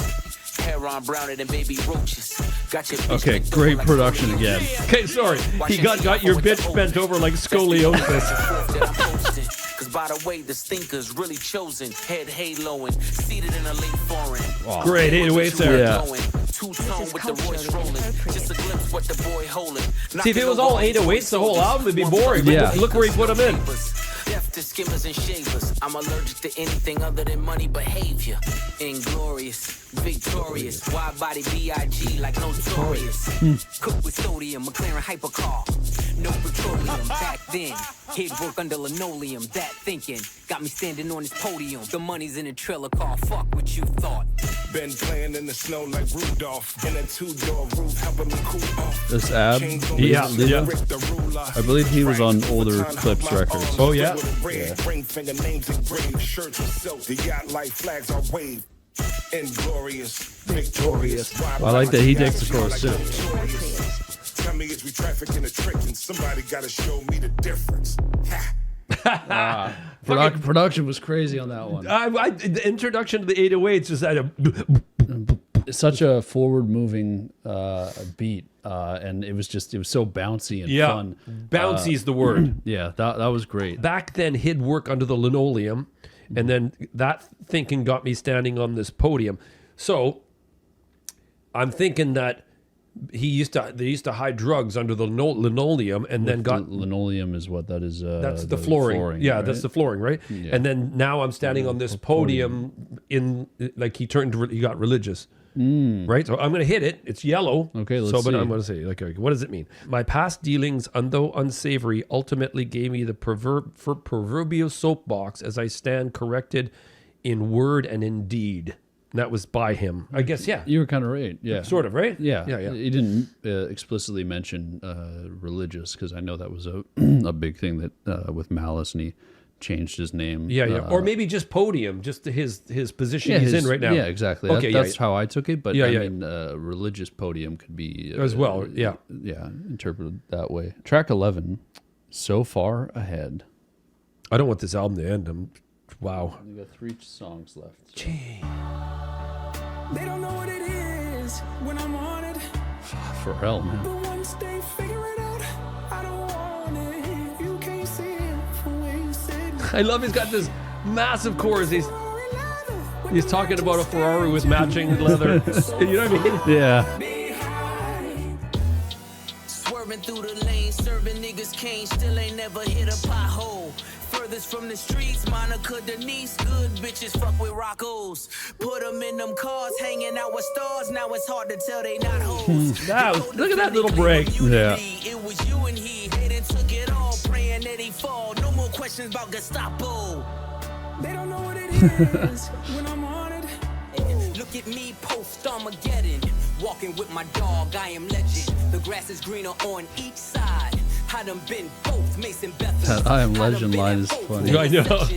Hair on browner than baby roaches. Got your bitch Okay, bent great over like production scoliosis. again. Okay, sorry. He got your bitch bent over like scoliosis. That I'm posting. Cause by the way, the stinker's really chosen. Head haloing, seated in a late foreign. Great 808s there. Yeah. Two-tone is with the voice culturally rolling. inappropriate. Just a glimpse what the boy holding. See, if it was all 808s, the whole album would be boring. But Yeah. look where he put them in. Deaf to skimmers and shavers. I'm allergic to anything other than money behavior. Inglorious, victorious. Wide body B.I.G. like notorious. Cooked with sodium, McLaren hypercar. No petroleum back then. Head work under linoleum. That thinking got me standing on this podium. The money's in a trailer car. Fuck what you thought. Been playing in the snow like Rudolph. In a 2-door roof, helping me cool off. This Ab, Yeah. I believe he was on older Clipse records. Oh, yeah? Ring finger names engraved, shirts with silk. The yacht light flags are waved. Inglorious, victorious. I like that he takes the chorus too. Tell me, is we trafficking a trick, and somebody gotta show me the difference. Ha. Production was crazy on that one. The introduction to the 808s is that It's such a forward-moving beat, and it was so bouncy and fun. Bouncy is the word. Yeah, that was great. Back then, he'd work under the linoleum, and then that thinking got me standing on this podium. So I'm thinking that they used to hide drugs under the linoleum, and then got Linoleum is what that is. that's the flooring. Yeah, that's the flooring, right? Yeah. And then now I'm standing on this podium in like he got religious. Right, so I'm gonna hit it. It's yellow. Okay, let's but see. I'm gonna say, like, okay, what does it mean? My past dealings, though unsavory, ultimately gave me the proverbial soapbox as I stand corrected in word and in deed. And that was by him, I guess. Yeah, You were kind of right. Yeah, sort of, right? Yeah, yeah. He didn't explicitly mention religious because I know that was a a big thing that with Malice, and he changed his name. Yeah. Or maybe just podium, just his position Yeah, he's in right now. Yeah, exactly. Okay, That's how I took it. But Yeah, I yeah. mean, religious podium could be As well, yeah. yeah, interpreted that way. Track 11, So Far Ahead. I don't want this album to end. Wow. We got 3 songs left. So. They don't know what it is is when I'm on it. Pharrell, man. But once they figure it out, I don't want it. You can't see it from where you sit. I love he's got this massive chorus. He's talking about a Ferrari with matching leather. You know what I mean? Yeah. Swerving through the lane, serving niggas cane, still ain't never hit a pothole. Furthest from the streets, Monica Denise, good bitches fuck with Roccos. Put them in them cars, hanging out with stars, now it's hard to tell they not hoes. Look at that little break. Yeah. It was you and he, they done took it all, praying that he fall. No more questions about Gestapo. They don't know what it is when I'm on it. Look at me post Armageddon. Walking with my dog, I am legend. The grass is greener on each side. I done been both Mason Bethel. That I am legend line is funny. I know.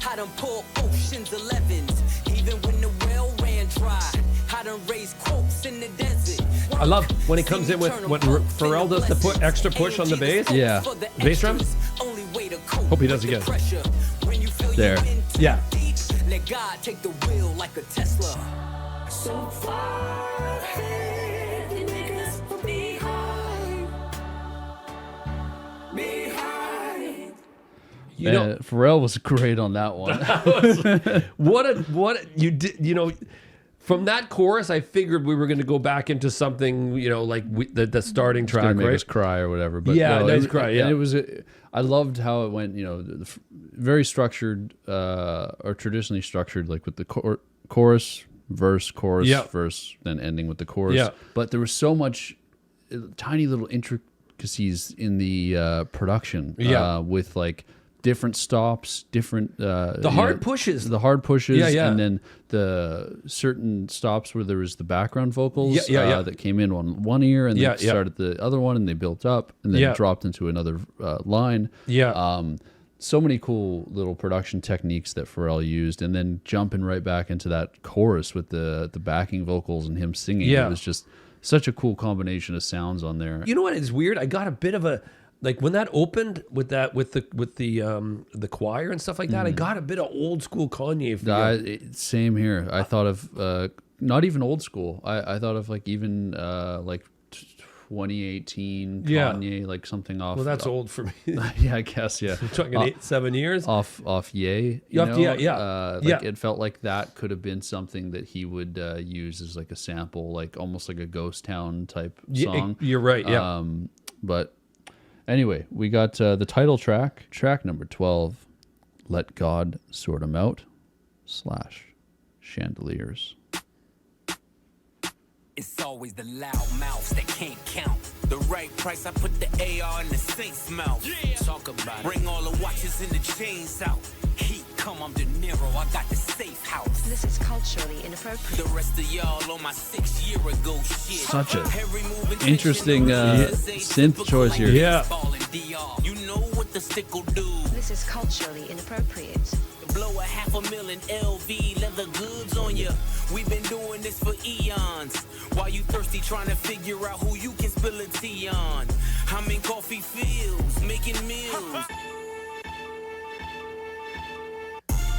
I done pulled Ocean's 11s. Even when the well ran dry. I done raised quotes in the desert. I love when he comes in with what Pharrell does to extra push on the bass. Yeah. Bass drum. Hope he does again. There. Yeah. Let God take the wheel like a Tesla. So far ahead, you niggas will be behind. Behind. You know, Pharrell was great on that one. what you did, you know, from that chorus, I figured we were going to go back into something, you know, like the starting It's gonna track, make right? us cry or whatever. But Yeah, no, nice it, cry. Yeah, and it was. I loved how it went. You know, very structured or traditionally structured, like with the chorus, verse, chorus, Yeah. verse, then ending with the chorus. Yeah. But there was so much tiny little intricacies in the production. Yeah. With like different stops, different the hard pushes, and then the certain stops where there was the background vocals that came in on one ear and then started the other one, and they built up and then dropped into another line. So many cool little production techniques that Pharrell used, and then jumping right back into that chorus with the backing vocals and him singing. It was just such a cool combination of sounds on there. You know what is weird? I got a bit of a, like when that opened with the choir and stuff like that, I got a bit of old school Kanye feel. Same here. I thought of not even old school. I thought of like even like 2018 Kanye, like something off. Well, that's old for me. Yeah, I guess. Yeah, I'm talking 7 years off. Ye. Yeah. It felt like that could have been something that he would use as like a sample, like almost like a Ghost Town type song. You're right. Yeah. But anyway, we got the title track number 12, "Let God Sort 'Em Out" / Chandeliers. It's always the loud mouths that can't count. The right price, I put the AR in the Saint's mouth. Yeah. Talk about it. Bring all the watches and the chains out. Heat come, I'm De Niro, I got the safe house. This is culturally inappropriate. The rest of y'all on my 6 year ago shit. Such a interesting synth choice here. Yeah. You know what the stick will do. This is culturally inappropriate. Blow $500,000 LV leather goods on ya. We've been doing this for eons. While you thirsty trying to figure out who you can spill a tea on. I'm in coffee fields, making meals.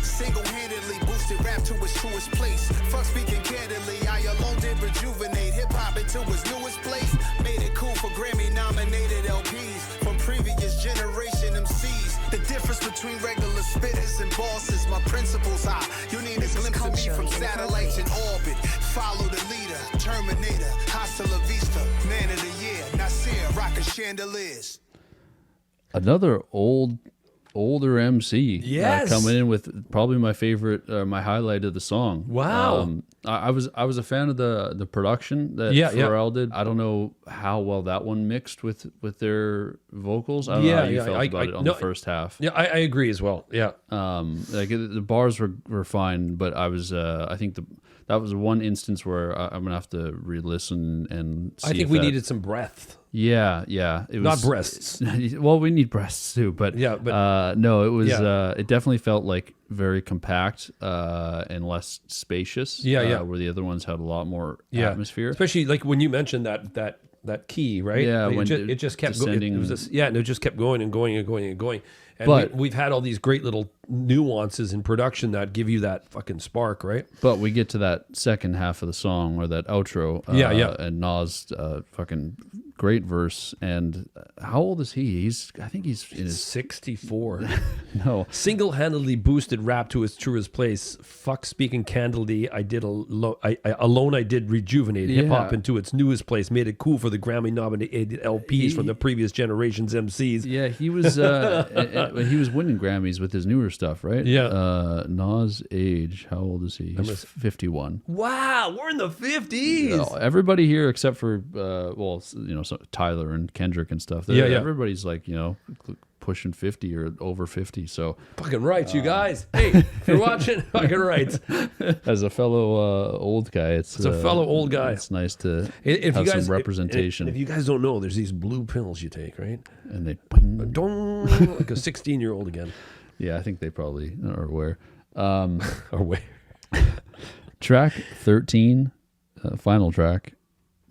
Single-handedly boosted rap to its truest place. Fuck speaking candidly, I alone did rejuvenate hip-hop into its newest place. Made it cool for Grammy-nominated LPs from previous generation MCs. The difference between regular spitters and bosses, my principles high. You need a glimpse of me from satellites in orbit. Follow the leader, Terminator, hasta la vista. Man of the year, Nasir, rockin' Chandeliers. Another older MC coming in with probably my favorite, my highlight of the song. Wow. I was a fan of the production that Pharrell did. I don't know how well that one mixed with their vocals. I don't know how you felt about it on the first half. Yeah, I agree as well. Yeah. Like the bars were fine, but I think that was one instance where I'm gonna have to re-listen and see. I think we needed some breath. Yeah. It was not breasts. Well, we need breasts too, but no, it was. It definitely felt like very compact and less spacious. Where the other ones had a lot more atmosphere. Especially like when you mentioned that that key, right? Yeah, Like, when it just kept going. descending. It was this, yeah, and it just kept going and going and going and going. And But- we've had all these great little nuances in production that give you that fucking spark, right? But we get to that second half of the song or that outro. Yeah. And Nas fucking great verse. And how old is he? I think he's in his 64. no. Single-handedly boosted rap to its truest place. Fuck speaking candidly. I did alone. I did rejuvenate hip hop Yeah. into its newest place. Made it cool for the Grammy-nominated LPs from the previous generation's MCs. Yeah, he was he was winning Grammys with his newer stuff, right? Yeah. Nas' age, how old is he? He's 51. Wow, we're in the 50s. Everybody here except for Tyler and Kendrick and stuff. Yeah. Everybody's like pushing 50 or over 50. So Fucking rights, you guys. Hey, if you're watching, fucking rights. as a fellow old guy, it's a fellow old guy. It's nice to If have you guys, some representation. If you guys don't know, there's these blue pills you take, right? And they, Dong, like a 16-year-old again. yeah, I think they probably are aware. Or wait. Track 13, final track,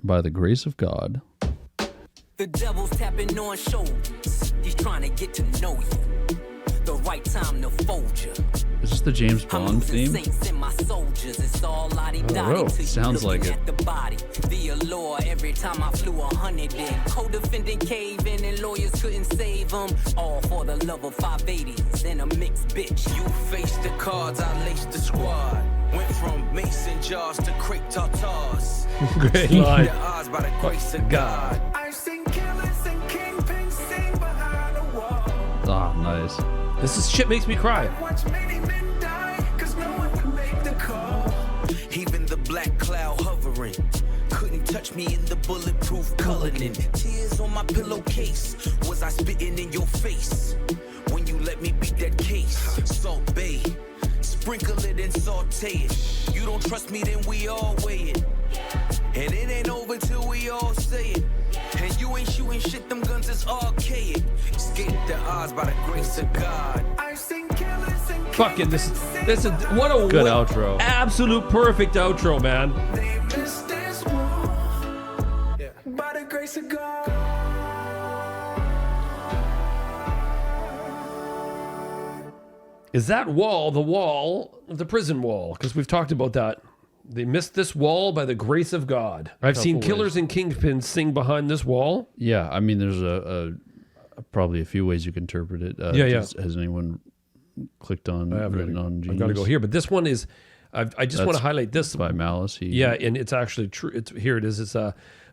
By the Grace of God. The devil's tapping on shoulders. He's trying to get to know you. The right time to fold you. Is this the James I'm Bond losing theme? saints in my soldiers. It's all lottie-dottie till you Sounds like looking it. at the body. The allure every time I flew 100 in. Co-defendant caving and lawyers couldn't save them. All for the love of 580s and a mixed bitch. You faced the cards, I laced the squad. Went from mason jars to crepe tartars. Great The line. odds by the grace of God. I've seen killers and kingpins sing behind a wall. Ah, nice. This is shit makes me cry. Watch many men die, cause no one would make the call. Even the black cloud hovering couldn't touch me in the bulletproof Cullinan. Tears on my pillowcase. Was I spitting in your face when you let me beat that case? Salt Bay, sprinkle it and saute it. You don't trust me, then we all weigh it. And it ain't over till we all say it. And you ain't shooting shit, them guns is archaic. Escape the odds by the grace of God. I've seen killers and Fucking this is what a Good outro. Absolute perfect outro, man. they missed this wall. By the grace of God. Is that wall the prison wall? Because we've talked about that. They missed this wall by the grace of God. I've seen Couple killers and kingpins sing behind this wall. Yeah, I mean, there's a probably a few ways you can interpret it. Yeah. Has anyone clicked on written on Genius? I've got to go here, but this one is. I just want to highlight this by Malice. Yeah, and it's actually true. Here it is. It's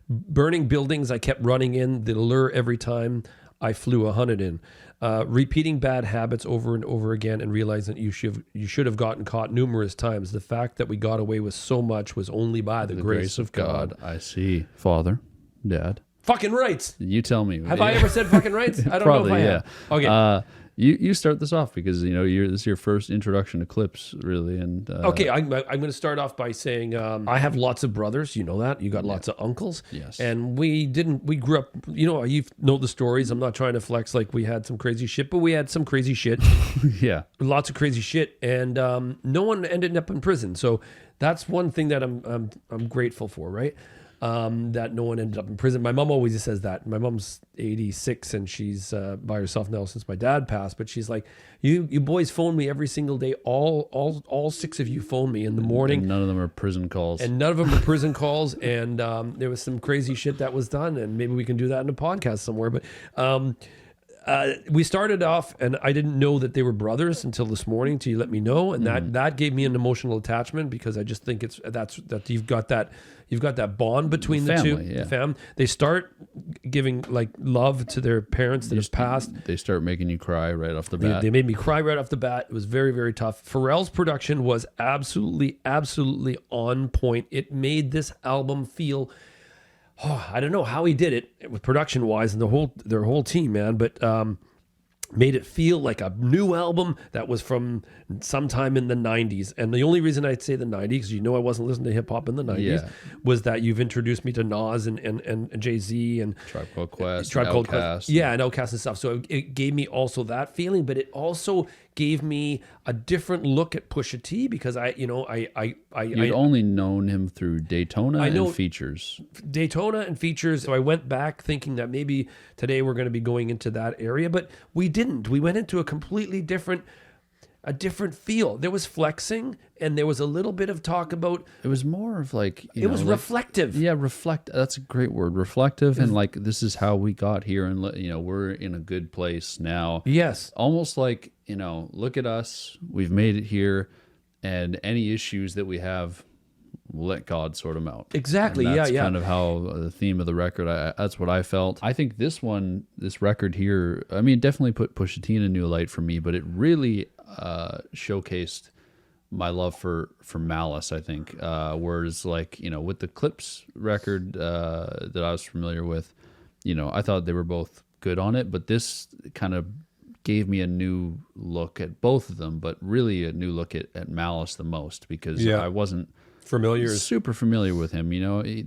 burning buildings I kept running in. The lure every time I flew 100 in. Repeating bad habits over and over again and realizing you should have gotten caught numerous times. The fact that we got away with so much was only by the grace of God. I see. Father, Dad. Fucking rights. You tell me. Have I ever said fucking rights? I don't Probably, know if I yeah. have. Okay. You start this off because this is your first introduction to Clipse, really, and Okay, I'm going to start off by saying I have lots of brothers. You know that. You got lots of uncles. Yes. And we grew up. You know the stories. I'm not trying to flex like we had some crazy shit, but we had some crazy shit. yeah, Lots of crazy shit, and no one ended up in prison. So that's one thing that I'm grateful for, right? That no one ended up in prison. My mom always says that. My mom's 86 and she's by herself now since my dad passed. But she's like, you boys phone me every single day. All six of you phone me in the morning. And none of them are prison calls. And none of them were prison calls. And there was some crazy shit that was done. And maybe we can do that in a podcast somewhere. But we started off, and I didn't know that they were brothers until this morning. Till you let me know, and that gave me an emotional attachment because I just think that you've got that bond between the two. Yeah. The fam. They start giving like love to their parents that have passed. They start making you cry right off the bat. They made me cry right off the bat. It was very, very tough. Pharrell's production was absolutely, absolutely on point. It made this album feel. Oh, I don't know how he did it with production wise and their whole team, man, but made it feel like a new album that was from sometime in the 90s. And the only reason I'd say the 90s, because I wasn't listening to hip hop in the 90s, was that you've introduced me to Nas and Jay-Z and Tribe Called Quest, Outkast. Outkast. Yeah, and Outkast and stuff. So it gave me also that feeling, but it also gave me a different look at Pusha T because You'd only known him through Daytona and Features. Daytona and Features. So I went back thinking that maybe today we're going to be going into that area, but we didn't. We went into a completely different feel. There was flexing and there was a little bit of talk about. It was more of like, it was reflective. Yeah, that's a great word. Reflective, and like, this is how we got here, and we're in a good place now. Yes. Almost like, look at us. We've made it here, and any issues that we have, we'll let God sort them out. Exactly. And that's yeah. kind of how the theme of the record. That's what I felt. I think this record here. I mean, it definitely put Pusha T in a new light for me, but it really showcased my love for Malice, I think. Whereas, like, with the Clipse record that I was familiar with, I thought they were both good on it, but this kind of gave me a new look at both of them, but really a new look at Malice the most, because I wasn't super familiar with him.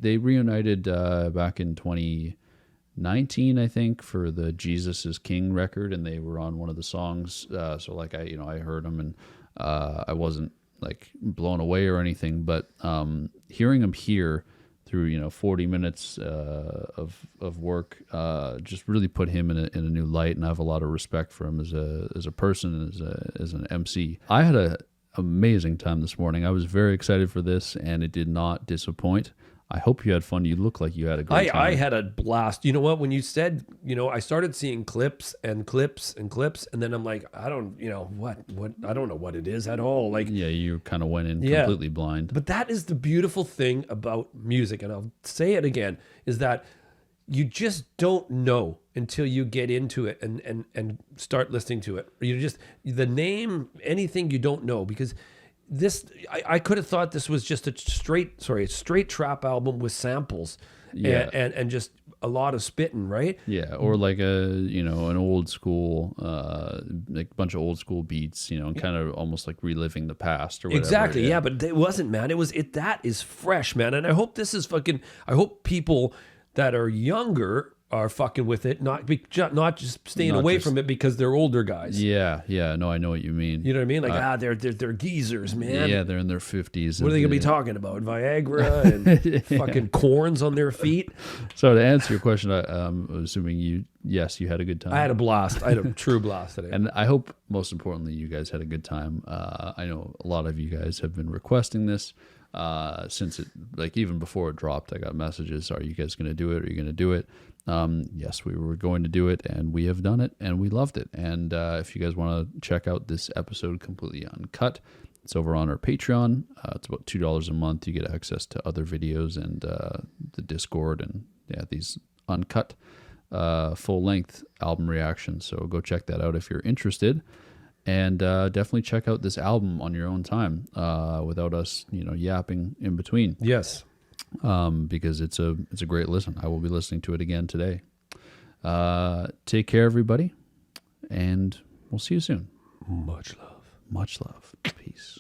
They reunited back in 2019, I think, for the Jesus is King record, and they were on one of the songs. So like I heard them, and I wasn't like blown away or anything, but hearing him here through 40 minutes of work just really put him in a new light, and I have a lot of respect for him as a person and as an MC. I had an amazing time this morning. I was very excited for this, and it did not disappoint. I hope you had fun. You look like you had a great time. I had a blast. You know what? When you said, I started seeing clips, and then I'm like, I don't know what it is at all. Like, yeah, you kind of went in completely blind. But that is the beautiful thing about music, and I'll say it again, is that you just don't know until you get into it and start listening to it. The name, anything you don't know, because this, I could have thought this was just a straight trap album with samples, and just a lot of spitting, right? Yeah, or like an old school, like bunch of old school beats, and kind of almost like reliving the past or whatever. Exactly, yeah, but it wasn't, man. That is fresh, man. And I hope I hope people that are younger are fucking with it, not just staying away from it because they're older guys. Yeah, no, I know what you mean. You know what I mean? Like, they're geezers, man. Yeah, they're in their 50s. What are they gonna be talking about? Viagra and fucking corns on their feet. So to answer your question, I'm assuming you had a good time. I had a blast. I had a true blast today. And I hope, most importantly, you guys had a good time. I know a lot of you guys have been requesting this. Since it, like, even before it dropped, I got messages, are you guys going to do it? Are you going to do it? Yes, we were going to do it, and we have done it, and we loved it. And if you guys want to check out this episode completely uncut, it's over on our Patreon. It's about $2 a month. You get access to other videos and the Discord, and these uncut full-length album reactions. So go check that out if you're interested. And definitely check out this album on your own time without us, yapping in between. Yes. Because it's a great listen. I will be listening to it again today. Take care, everybody, and we'll see you soon. Much love. Much love. Peace.